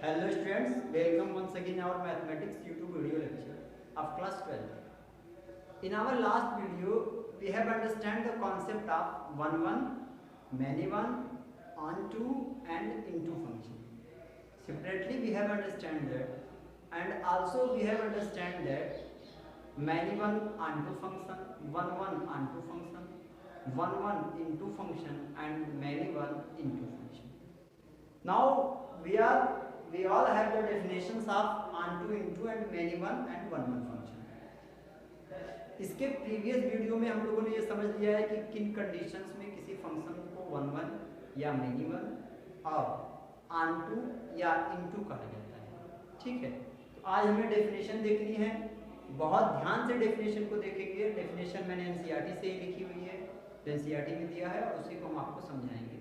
Hello students, welcome once again our mathematics YouTube video lecture of class 12. In our last video, we have understand the concept of one, many one, onto and into function. Separately we have understand that, and also we have understand that many one onto function, one onto function, one into function, and many one into function. Now we all have the definitions of onto, into and many one and one function. इसके previous video में हम लोगों ने ये समझ लिया है कि किन कंडीशंस में किसी फंक्शन को वन या मेनी वन और onto या into कहा जाता है. ठीक है, तो आज हमें डेफिनेशन देखनी है. बहुत ध्यान से डेफिनेशन को देखेंगे. डेफिनेशन मैंने एनसीईआरटी से ही लिखी हुई है, तो एनसीईआरटी में दिया है और उसी को हम आपको समझाएंगे.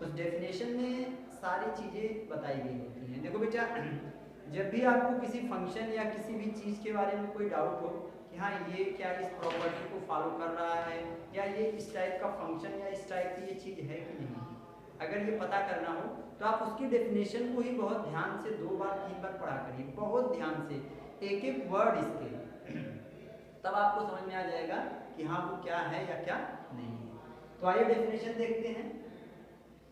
उस डेफिनेशन में सारी चीज़ें बताई गई होती हैं. देखो बेटा, जब भी आपको किसी फंक्शन या किसी भी चीज़ के बारे में कोई डाउट हो कि हाँ ये क्या इस प्रॉपर्टी को फॉलो कर रहा है या ये इस टाइप का फंक्शन या इस टाइप की ये चीज़ है कि नहीं, अगर ये पता करना हो तो आप उसकी डेफिनेशन को ही बहुत ध्यान से 2 बार 3 बार पढ़ा करिए, बहुत ध्यान से, एक एक वर्ड इसके, तब आपको समझ में आ जाएगा कि हाँ वो क्या है या क्या नहीं है. तो आइए डेफिनेशन देखते हैं.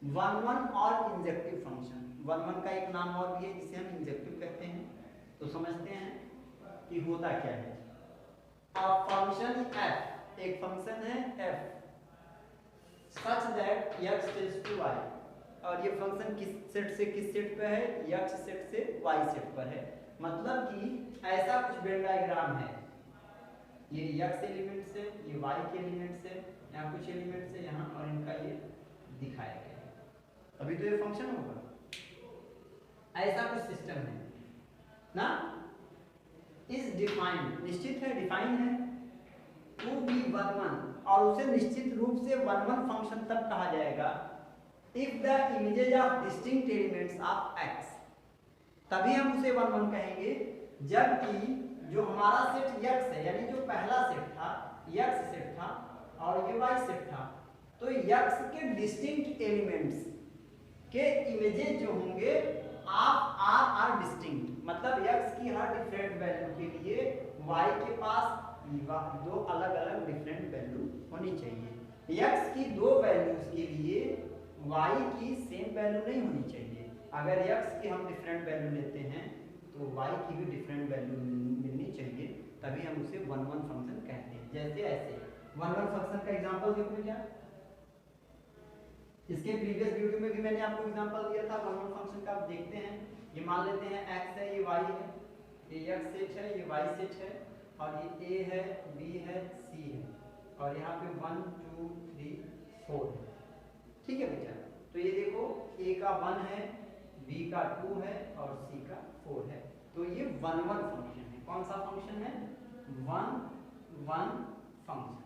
वन और इंजेक्टिव फंक्शन. वन का एक नाम और भी है जिसे हम इंजेक्टिव कहते हैं. तो समझते हैं कि होता क्या है. फंक्शन f, एक फंक्शन है f such that x tends to y, और ये फंक्शन किस सेट से किस सेट पे है, x सेट से y सेट पर है. मतलब कि ऐसा कुछ वेन डायग्राम है, ये x एलिमेंट से, ये y के एलिमेंट से, यहाँ कुछ एलिमेंट से यहाँ, और इनका ये दिखाया गया है. अभी तो ये फंक्शन होगा, ऐसा कुछ सिस्टम है ना. इज डिफाइंड, निश्चित है, डिफाइन है, टू बी वन, और उसे निश्चित रूप से वन फंक्शन तब कहा जाएगा if the images of distinct elements of x. तभी हम उसे वन कहेंगे जबकि जो हमारा सेट x है, यानी जो पहला सेट था x सेट था और ये y सेट था, तो x के डिस्टिंक्ट एलिमेंट्स के इमेजेस जो होंगे आर डिस्टिंक्ट, मतलब x की हर डिफरेंट वैल्यू के लिए y के पास 2 अलग अलग डिफरेंट वैल्यू होनी चाहिए. x की 2 वैल्यूज के लिए y की सेम वैल्यू नहीं होनी चाहिए. अगर x की हम डिफरेंट वैल्यू लेते हैं तो y की भी डिफरेंट वैल्यू मिलनी चाहिए, तभी हम उसे वन फंक्शन कहते हैं. जैसे ऐसे वन फंक्शन का एग्जांपल देखो क्या. इसके प्रीवियस वीडियो में भी मैंने आपको एग्जांपल दिया था वन फंक्शन का. आप देखते हैं, ये मान लेते हैं x है, ये y है, ये x सेट है, ये y सेट है, और ये a है, b है, c है, और यहाँ पे 1 2 3 4 है. ठीक है बेटा, तो ये देखो a का 1 है, b का 2 है और c का 4 है. तो ये वन फंक्शन है. कौन सा फंक्शन है? One function.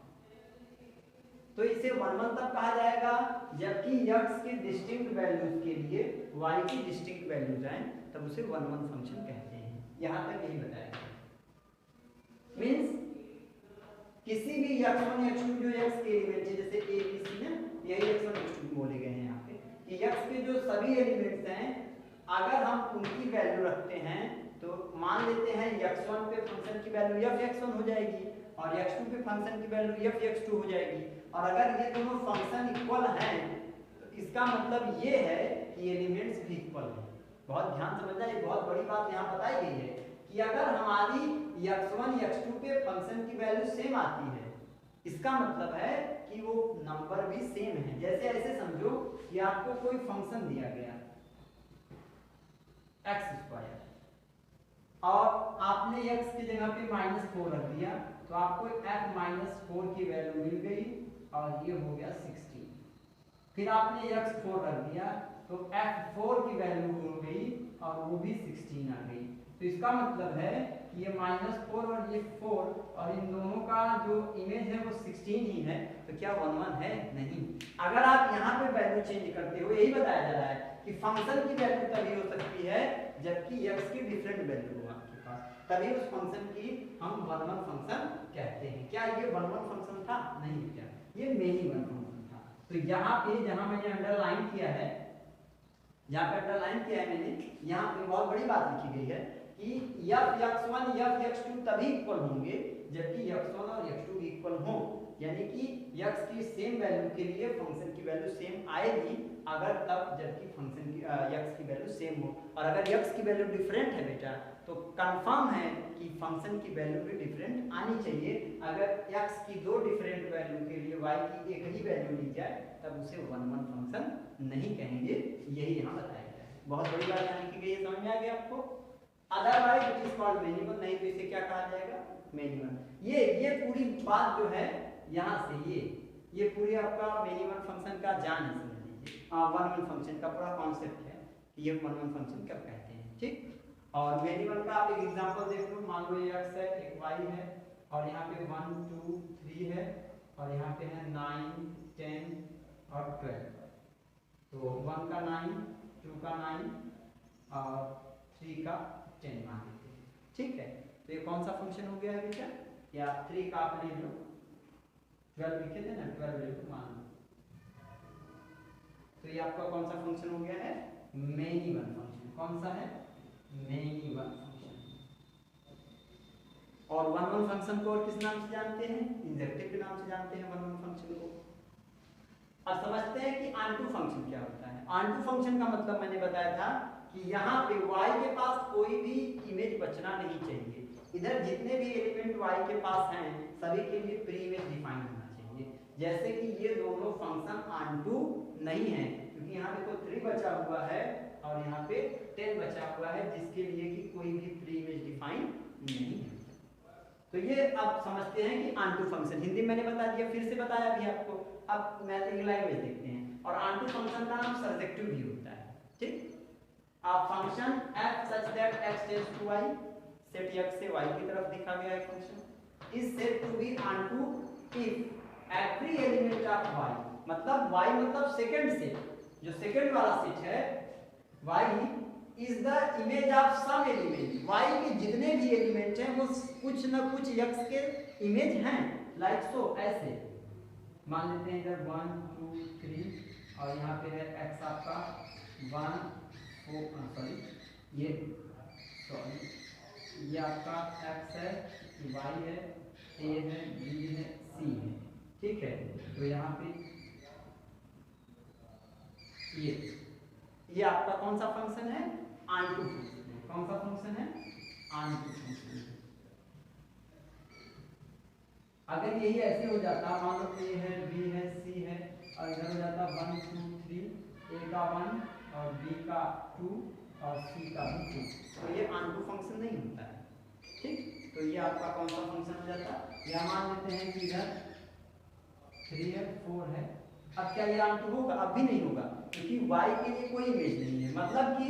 तो इसे वन तब कहा जाएगा जबकि x के डिस्टिंक्ट वैल्यूज के लिए y की डिस्टिंक्ट वैल्यूज आए, तब उसे वन फंक्शन कहते हैं. यहाँ तक यही बताया. मीन्स किसी भी x1 x2 जो x के एलिमेंट है, जैसे a b c ना, यही x1 x2 बोले गए हैं यहाँ पे, कि x के जो सभी एलिमेंट्स हैं अगर हम उनकी वैल्यू रखते हैं तो मान लेते हैं x1 पे फंक्शन की वैल्यू f(x1) हो जाएगी और x2 पे फंक्शन की वैल्यू f(x2) हो जाएगी. और अगर ये दोनों फंक्शन इक्वल हैं तो इसका मतलब ये है कि एलिमेंट्स भी इक्वल हैं. बहुत ध्यान समझना, ये बहुत बड़ी बात यहाँ बताई गई है कि अगर हमारी x1 x2 पे फंक्शन की वैल्यू सेम आती है, इसका मतलब है कि वो नंबर भी सेम है. जैसे ऐसे समझो कि आपको कोई फंक्शन दिया गया x² और आपने x की जगह पे -4 रख दिया, तो आपको f-4 की वैल्यू मिल गई और ये हो गया 16. फिर आपने x4 रख दिया तो f4 की वैल्यू हो गई और वो भी 16 आ गई. तो इसका मतलब है कि ये -4 और ये 4 और इन दोनों का जो इमेज है वो 16 ही है. तो क्या वन है? नहीं. अगर आप यहाँ पे वैल्यू चेंज करते हो, यही बताया जा रहा है कि फंक्शन की वैल्यू तभी हो सकती है जबकि x की डिफरेंट वैल्यू हो आपके पास, तभी उस फंक्शन की हम वन फंक्शन कहते हैं. क्या ये वन फंक्शन था? नहीं. क्या ये मेनी वन फंक्शन था. तो यहाँ पे जहाँ मैंने अंडरलाइन किया है यहाँ पे अंडरलाइन किया है मैंने, यहाँ पे बहुत बड़ी बात लिखी गई है कि f(x1) f(x2) तभी इक्वल होंगे जबकि x1 और x2 इक्वल हो, यानी कि x की सेम वैल्यू के लिए फंक्शन की वैल्यू सेम आएगी अगर तब जबकि फंक्शन की x की वैल्यू सेम हो। और अगर x की वैल्यू डिफरेंट है बेटा तो कंफर्म है कि फंक्शन की वैल्यू भी डिफरेंट आनी चाहिए। अगर x की दो डिफरेंट वैल्यू के लिए y की एक ही वैल्यू ली जाए तब उसे 1-1 फंक्शन नहीं कहेंगे, यही यहाँ बताया गया है। बहुत बड़ी बात यहाँ लिखी गई है, समझ में आ गया आपको? Otherwise it is called minimum, नहीं तो इसे क्या कहा जाएगा? मिनिमम। ये पूरी बात जो है यहाँ से ये पूरी आपका मिनिमम फंक्शन का जान है, समझ लीजिए। 1-1 फंक्शन का पूरा कॉन्सेप्ट है कि ये 1-1 फंक्शन कब कहते हैं, ठीक। और वेरिएबल का आप एक एग्जांपल देख लो, मान लो ये x है, एक y है और यहाँ पे 1 2 3 है और यहाँ पे है 9 10 और 12। तो 1 का 9, 2 का 9 और 3 का 10 मान लेते हैं, ठीक है। तो ये कौन सा फंक्शन हो गया है बेटा? या 3 का आप ले लो, 12 लिखे थे ना, 12 ले लो मान लो। तो ये आपका कौन सा फंक्शन हो गया है? Many one function. कौन सा है? Many one function. और 1-1 फंक्शन को और किस नाम से जानते हैं? इंजेक्टिव के नाम से जानते हैं 1-1 फंक्शन को। अब समझते हैं कि ऑनटू फंक्शन क्या होता है। ऑनटू फंक्शन का मतलब मैंने बताया था कि यहाँ पे y के पास कोई भी इमेज बचना नहीं चाहिए। इधर जितने भी एलिमेंट y के पास हैं सभी के लिए प्री इमेज डिफाइन होना चाहिए। जैसे कि ये दोनों फंक्शन ऑनटू नहीं है क्योंकि यहाँ पे तो 3 बचा हुआ है और यहाँ पे 10 बचा हुआ है, जिसके लिए कि कोई भी प्री इमेज डिफाइन नहीं है। तो ये आप समझते हैं कि ऑनटू फंक्शन, हिंदी मैंने बता दिया, फिर से बताया भी आपको। अब मैथमेटिकल लैंग्वेज देखते हैं। और ऑनटू फंक्शन का नाम सर्जेक्टिव भी होता है, ठीक। A function f such that x tends to y, set x से y की तरफ दिखा गया है function, is said to be onto if every element of y, मतलब y मतलब सेकंड सेट, जो सेकंड वाला सेट है y is the image of some element, y के जितने भी एलिमेंट हैं वो कुछ ना कुछ x के इमेज हैं। लाइक सो, ऐसे मान लेते हैं इधर 1 2 3 और यहाँ पे है x आपका 1 ये आपका x है, y है, a है, b है, c है, ठीक है। तो यहाँ पे ये आपका कौन सा फंक्शन है? ऑनटू फंक्शन है। कौन सा फंक्शन है? ऑनटू फंक्शन है। अगर यही ऐसे हो जाता, मान लो a है, b है, c है और इधर हो जाता 1 2 3, a का 1 और b का 2 और c का भी 2, तो ये ऑनटू फंक्शन नहीं होता है, ठीक। तो ये आपका कौन सा फंक्शन हो जाता? या मान लेते हैं कि इधर 3 है 4 है। अब क्या ये ऑनटू होगा? अब भी नहीं होगा क्योंकि y के लिए कोई इमेज नहीं है। मतलब कि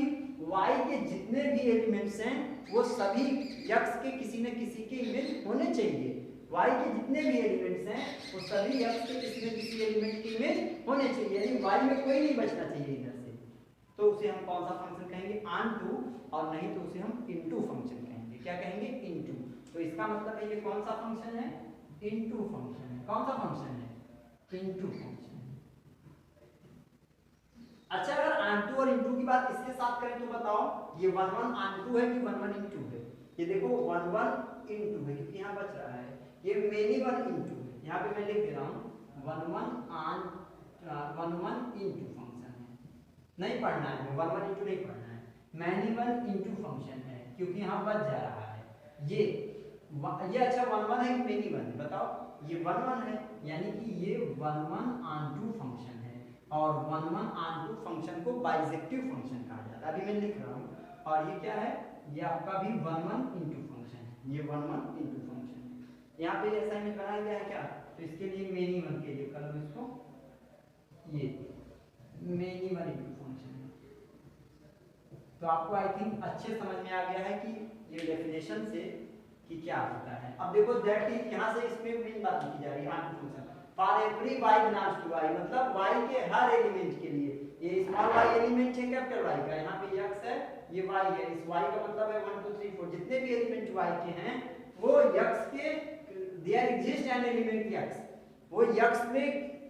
y के जितने भी एलिमेंट्स हैं वो सभी x के किसी न किसी के इमेज होने चाहिए। y के जितने भी एलिमेंट्स हैं वो सभी x के किसी न किसी एलिमेंट के इमेज होने चाहिए, यानी y में कोई नहीं बचना चाहिए इधर से। तो उसे हम कौन सा फंक्शन कहेंगे? ऑनटू, और नहीं तो उसे हम इनटू फंक्शन कहेंगे। क्या कहेंगे? इनटू। तो इसका मतलब है ये कौन सा फंक्शन है? इनटू फंक्शन है। कौन सा फंक्शन है? Into function. अच्छा, अगर ऑनटू और इनटू की बात इसके साथ करें तो बताओ ये 1-1 ऑनटू है कि 1-1 इनटू है? ये देखो 1-1 इनटू है क्योंकि यहाँ बच रहा है। ये मेनी वन इनटू है, यहाँ पे मैं लिख दे रहा हूँ 1-1 इनटू फंक्शन है। नहीं पढ़ना है, 1-1 इनटू नहीं पढ़ना है, मैनी वन इनटू फंक्शन है क्योंकि यहाँ बच जा रहा है। ये अच्छा 1-1 है कि मेनी वन है? बताओ। ये 1-1 है यानी कि ये 1-1 ऑनटू फंक्शन है और 1-1 ऑनटू फंक्शन को बाइजेक्टिव फंक्शन कहा जाता है। अभी मैं लिख रहा हूँ और ये क्या है? ये आपका भी 1-1 इनटू फंक्शन है। ये 1-1 इनटू फंक्शन है। यहाँ पे असाइनमेंट बनाया गया है क्या? तो इसके लिए मेनी वन के लिए कर लो इसको, ये मेनी वन इनटू फंक्शन है। तो आपको आई थिंक अच्छे समझ में आ गया है कि ये डेफिनेशन से कि क्या होता है। अब देखो दैट इज, यहाँ से इसमें मेन बात लिखी जा रही है onto function for every y belongs to y, मतलब y के हर एलिमेंट के लिए। ये स्मॉल y एलिमेंट है कैपिटल Y का, यहाँ पे x है, ये y है। इस y का मतलब है 1 2 3 4, जितने भी एलिमेंट y के हैं वो x के, there exist an element x, वो x में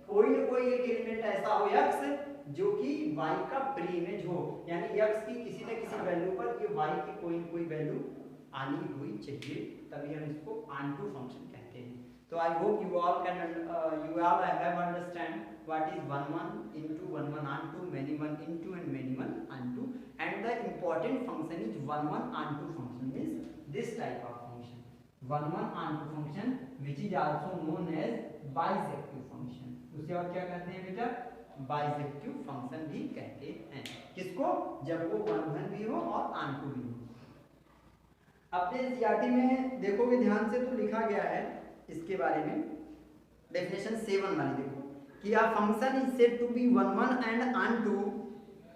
कोई ना कोई एक एलिमेंट ऐसा हो x जो कि y का प्री इमेज हो, यानी x की किसी न किसी वैल्यू पर ये y की कोई न कोई वैल्यू आनी हुई चाहिए, तभी हम इसको onto फंक्शन कहते हैं। तो I hope you all have understand what is 1 1 into 1 1 onto, many 1 into and many 1 onto, and the important function is 1 1 onto function, means this type of function 1 1 onto function which is also known as bisective function। उसे और क्या कहते हैं बेटा? बाइसेक्टिव function भी कहते हैं। किसको? जब वो 1 1 भी हो और onto भी हो। अपने एनसीईआरटी में देखोगे ध्यान से तो लिखा गया है इसके बारे में, डेफिनेशन 7 वाली देखो कि a function is said to be 1 1 and onto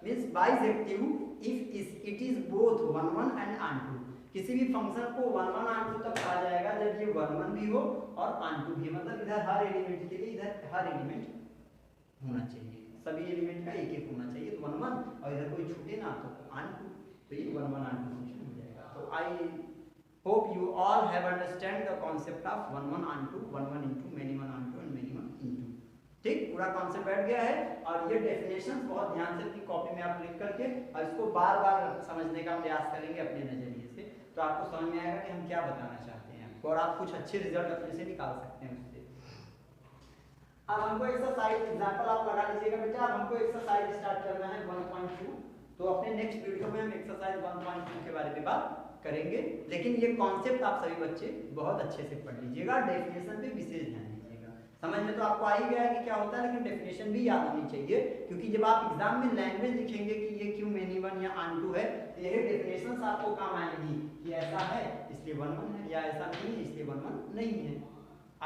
means bisective if it is both 1 1 and onto। किसी भी फंक्शन को 1 1 onto तब कहा जाएगा जब ये 1 1 भी हो और onto भी, मतलब इधर हर एलिमेंट के लिए इधर हर एलिमेंट होना चाहिए, सभी एलिमेंट का एक एक होना चाहिए, तो 1 1 और इधर कोई छूटे ना तो onto, तो ये 1 1 onto फंक्शन हो जाएगा। तो आई hope you all have understand the concept of 1 1 onto, 1 1 into, many 1 onto and many 1 into। ठीक, पूरा कॉन्सेप्ट बैठ गया है। और ये डेफिनेशंस बहुत ध्यान से अपनी कॉपी में आप लिख करके और इसको बार बार समझने का प्रयास करेंगे अपने नजरिए से, तो आपको समझ में आएगा कि हम क्या बताना चाहते हैं और आप कुछ अच्छे रिजल्ट अपने से निकाल सकते हैं उससे। अब हमको एक्सरसाइज एग्जांपल आप लगा लीजिएगा बेटा। अब हमको एक्सरसाइज स्टार्ट करना है 1.2, तो अपने नेक्स्ट वीडियो में हम एक्सरसाइज 1.2 के बारे में बात करेंगे, लेकिन ये कॉन्सेप्ट आप सभी बच्चे बहुत अच्छे से पढ़ लीजिएगा, डेफिनेशन पे विशेष ध्यान दीजिएगा। समझ में तो आपको आ ही गया है कि क्या होता है, लेकिन डेफिनेशन भी याद होनी चाहिए, क्योंकि जब आप एग्जाम में लैंग्वेज लिखेंगे कि ये क्यों मेनी 1 या onto है, तो यही डेफिनेशंस आपको काम आएंगी कि ऐसा है इसलिए 1 1 है, या ऐसा नहीं है इसलिए 1 1 नहीं है,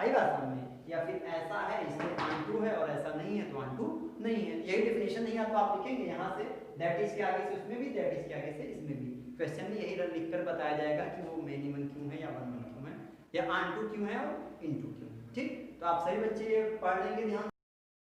आई बात समझ में, या फिर ऐसा है इसलिए onto है और ऐसा नहीं है तो onto नहीं है। यही डेफिनेशन नहीं आता तो आप लिखेंगे यहाँ से दैट इज के आगे से उसमें भी, दैट इज के आगे से इसमें भी, क्वेश्चन में यही लिखकर बताया जाएगा कि वो मेनी 1 क्यों है या 1 1 क्यों है या onto क्यों है और into क्यों है। ठीक, तो आप सभी बच्चे पढ़ लेंगे ध्यान